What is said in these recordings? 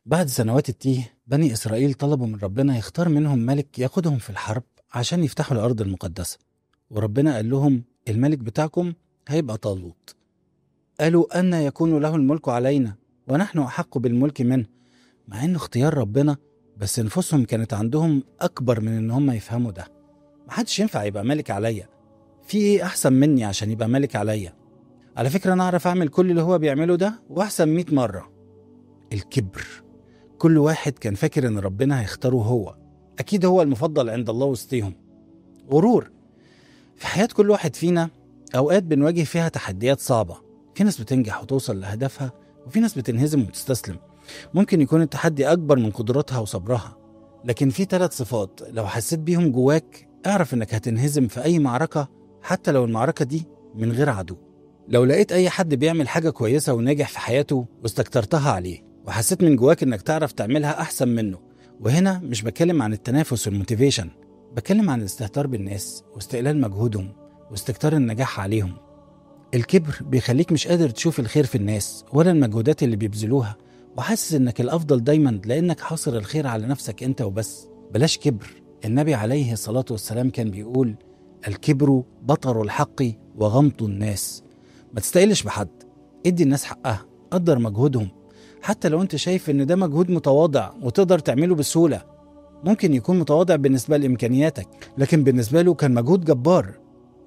بعد سنوات التيه بني إسرائيل طلبوا من ربنا يختار منهم ملك يقودهم في الحرب عشان يفتحوا الأرض المقدسة. وربنا قال لهم الملك بتاعكم هيبقى طالوت. قالوا أن يكون له الملك علينا ونحن أحق بالملك منه، مع إنه اختيار ربنا، بس نفوسهم كانت عندهم أكبر من إن هم يفهموا ده. محدش ينفع يبقى ملك عليا، في إيه أحسن مني عشان يبقى ملك عليا؟ على فكرة أنا أعرف أعمل كل اللي هو بيعمله ده وأحسن 100 مرة. الكبر. كل واحد كان فاكر إن ربنا هيختاره هو، أكيد هو المفضل عند الله وسطيهم. غرور. في حياة كل واحد فينا أوقات بنواجه فيها تحديات صعبة، في ناس بتنجح وتوصل لهدفها وفي ناس بتنهزم وتستسلم. ممكن يكون التحدي أكبر من قدراتها وصبرها، لكن في 3 صفات لو حسيت بيهم جواك اعرف إنك هتنهزم في أي معركة، حتى لو المعركة دي من غير عدو. لو لقيت أي حد بيعمل حاجة كويسة وناجح في حياته واستكترتها عليه وحسيت من جواك إنك تعرف تعملها أحسن منه، وهنا مش بتكلم عن التنافس والموتيفيشن، بتكلم عن الاستهتار بالناس واستقلال مجهودهم واستكتار النجاح عليهم. الكبر بيخليك مش قادر تشوف الخير في الناس ولا المجهودات اللي بيبذلوها، وحاسس إنك الأفضل دايما لأنك حاصر الخير على نفسك أنت وبس. بلاش كبر. النبي عليه الصلاة والسلام كان بيقول: الكبر بطر الحق وغمط الناس. ما تستقلش بحد، ادي الناس حقها، قدر مجهودهم، حتى لو انت شايف ان ده مجهود متواضع وتقدر تعمله بسهولة. ممكن يكون متواضع بالنسبة لإمكانياتك، لكن بالنسبة له كان مجهود جبار.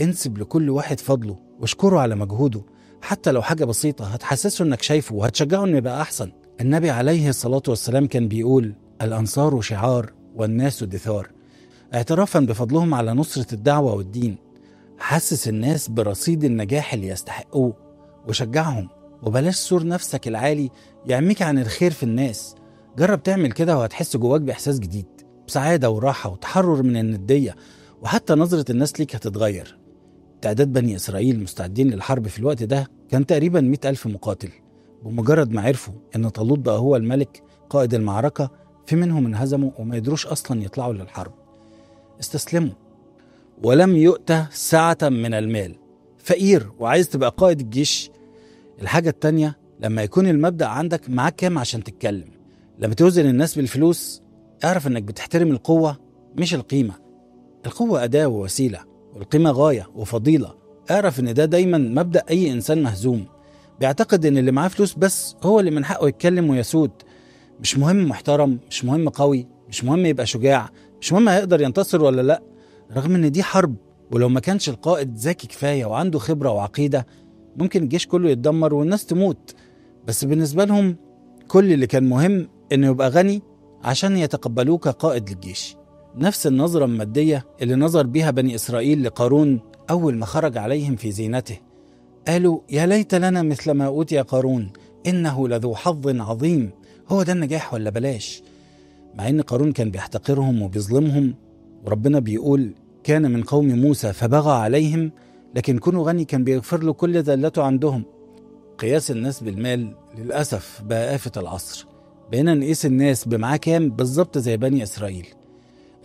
انسب لكل واحد فضله واشكره على مجهوده، حتى لو حاجة بسيطة هتحسسه انك شايفه وهتشجعه انه يبقى أحسن. النبي عليه الصلاة والسلام كان بيقول: الأنصار شعار والناس دثار، اعترافا بفضلهم على نصرة الدعوة والدين. حسس الناس برصيد النجاح اللي يستحقوه وشجعهم، وبلاش سور نفسك العالي يعميك عن الخير في الناس. جرب تعمل كده وهتحس جواك بإحساس جديد، بسعادة وراحة وتحرر من الندية، وحتى نظرة الناس ليك هتتغير. تعداد بني إسرائيل مستعدين للحرب في الوقت ده كان تقريبا 100,000 مقاتل. بمجرد ما عرفوا إن طالوت بقى هو الملك قائد المعركة، في منهم انهزموا وما يدروش أصلا يطلعوا للحرب، استسلموا. ولم يؤت سعة من المال. فقير وعايز تبقى قائد الجيش؟ الحاجة التانية، لما يكون المبدأ عندك معاك كام عشان تتكلم. لما توزن الناس بالفلوس اعرف انك بتحترم القوة مش القيمة. القوة أداة ووسيلة، والقيمة غاية وفضيلة. اعرف ان ده دايما مبدأ أي إنسان مهزوم، بيعتقد ان اللي معاه فلوس بس هو اللي من حقه يتكلم ويسود. مش مهم محترم، مش مهم قوي، مش مهم يبقى شجاع، مش مهم هيقدر ينتصر ولا لأ، رغم ان دي حرب. ولو ما كانش القائد ذكي كفاية وعنده خبرة وعقيدة ممكن الجيش كله يتدمر والناس تموت. بس بالنسبة لهم كل اللي كان مهم انه يبقى غني عشان يتقبلوه كقائد للجيش. نفس النظرة المادية اللي نظر بيها بني إسرائيل لقارون أول ما خرج عليهم في زينته. قالوا: يا ليت لنا مثل ما أوتي قارون إنه لذو حظ عظيم. هو ده النجاح ولا بلاش؟ مع إن قارون كان بيحتقرهم وبيظلمهم، وربنا بيقول: كان من قوم موسى فبغى عليهم، لكن كونه غني كان بيغفر له كل ذلته عندهم. قياس الناس بالمال للأسف بقى آفة العصر. بقينا نقيس الناس بمعاه كام بالظبط زي بني إسرائيل.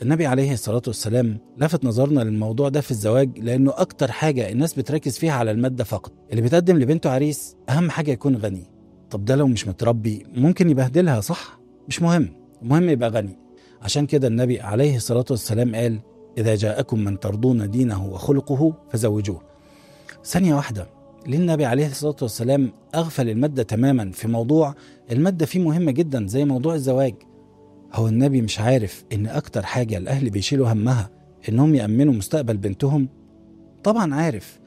النبي عليه الصلاة والسلام لفت نظرنا للموضوع ده في الزواج، لأنه أكتر حاجة الناس بتركز فيها على المادة فقط. اللي بتقدم لبنته عريس أهم حاجة يكون غني. طب ده لو مش متربي ممكن يبهدلها، صح؟ مش مهم، المهم يبقى غني. عشان كده النبي عليه الصلاة والسلام قال: إذا جاءكم من ترضون دينه وخلقه فزوجوه. ثانية واحدة، ليه النبي عليه الصلاة والسلام أغفل المادة تماما في موضوع المادة فيه مهمة جدا زي موضوع الزواج؟ هو النبي مش عارف إن أكتر حاجة الأهل بيشيلوا همها إنهم يأمنوا مستقبل بنتهم؟ طبعا عارف،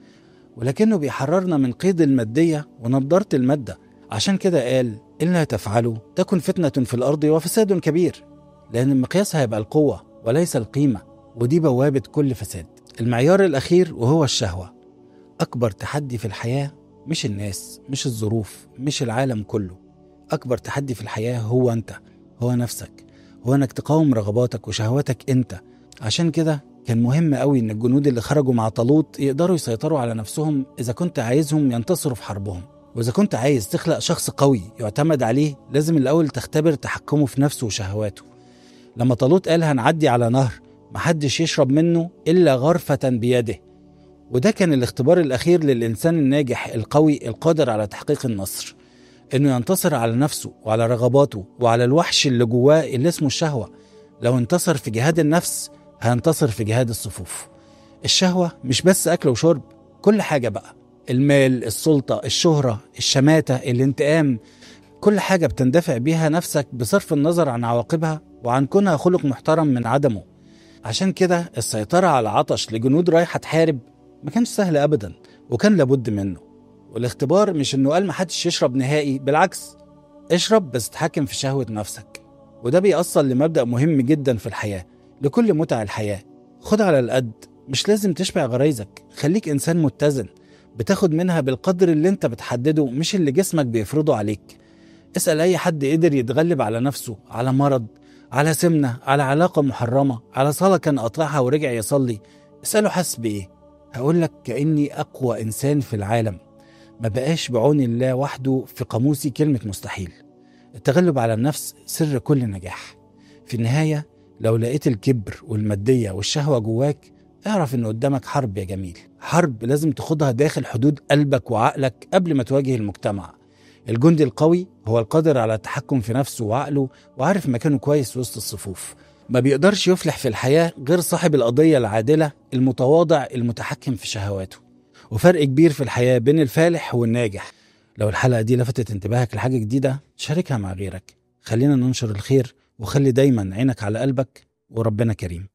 ولكنه بيحررنا من قيد المادية ونضارة المادة. عشان كده قال: إلا تفعلوا تكن فتنة في الأرض وفساد كبير. لأن المقياس هيبقى القوة وليس القيمة، ودي بوابة كل فساد. المعيار الأخير وهو الشهوة. أكبر تحدي في الحياة مش الناس، مش الظروف، مش العالم كله. أكبر تحدي في الحياة هو أنت، هو نفسك، هو أنك تقاوم رغباتك وشهواتك أنت. عشان كده كان مهم قوي إن الجنود اللي خرجوا مع طالوت يقدروا يسيطروا على نفسهم إذا كنت عايزهم ينتصروا في حربهم. وإذا كنت عايز تخلق شخص قوي يعتمد عليه لازم الأول تختبر تحكمه في نفسه وشهواته. لما طالوت قال: هنعدي على نهر محدش يشرب منه إلا غرفة بيده، وده كان الاختبار الأخير للإنسان الناجح القوي القادر على تحقيق النصر. إنه ينتصر على نفسه وعلى رغباته وعلى الوحش اللي جواه اللي اسمه الشهوة. لو انتصر في جهاد النفس هينتصر في جهاد الصفوف. الشهوة مش بس أكل وشرب، كل حاجة بقى، المال، السلطة، الشهرة، الشماتة، الانتقام، كل حاجة بتندفع بيها نفسك بصرف النظر عن عواقبها وعن كونها خلق محترم من عدمه. عشان كده السيطرة على عطش لجنود رايحة تحارب ما كانش سهل أبدا، وكان لابد منه. والاختبار مش إنه قال محدش يشرب نهائي، بالعكس، اشرب بس تحكم في شهوة نفسك. وده بيأصل لمبدأ مهم جدا في الحياة، لكل متع الحياة: خد على القد. مش لازم تشبع غرايزك، خليك إنسان متزن، بتاخد منها بالقدر اللي انت بتحدده مش اللي جسمك بيفرضه عليك. اسأل أي حد قدر يتغلب على نفسه، على مرض، على سمنة، على علاقة محرمة، على صلاة كان قاطعها ورجع يصلي. اسأله حاسس بإيه؟ هقولك كأني أقوى إنسان في العالم. ما بقاش بعون الله وحده في قاموسي كلمة مستحيل. التغلب على النفس سر كل نجاح. في النهاية لو لقيت الكبر والمادية والشهوة جواك، اعرف إن قدامك حرب يا جميل، حرب لازم تخوضها داخل حدود قلبك وعقلك قبل ما تواجه المجتمع. الجندي القوي هو القادر على التحكم في نفسه وعقله وعارف مكانه كويس وسط الصفوف. ما بيقدرش يفلح في الحياة غير صاحب القضية العادلة المتواضع المتحكم في شهواته. وفرق كبير في الحياة بين الفالح والناجح. لو الحلقة دي لفتت انتباهك لحاجة جديدة، شاركها مع غيرك. خلينا ننشر الخير، وخلي دايما عينك على قلبك، وربنا كريم.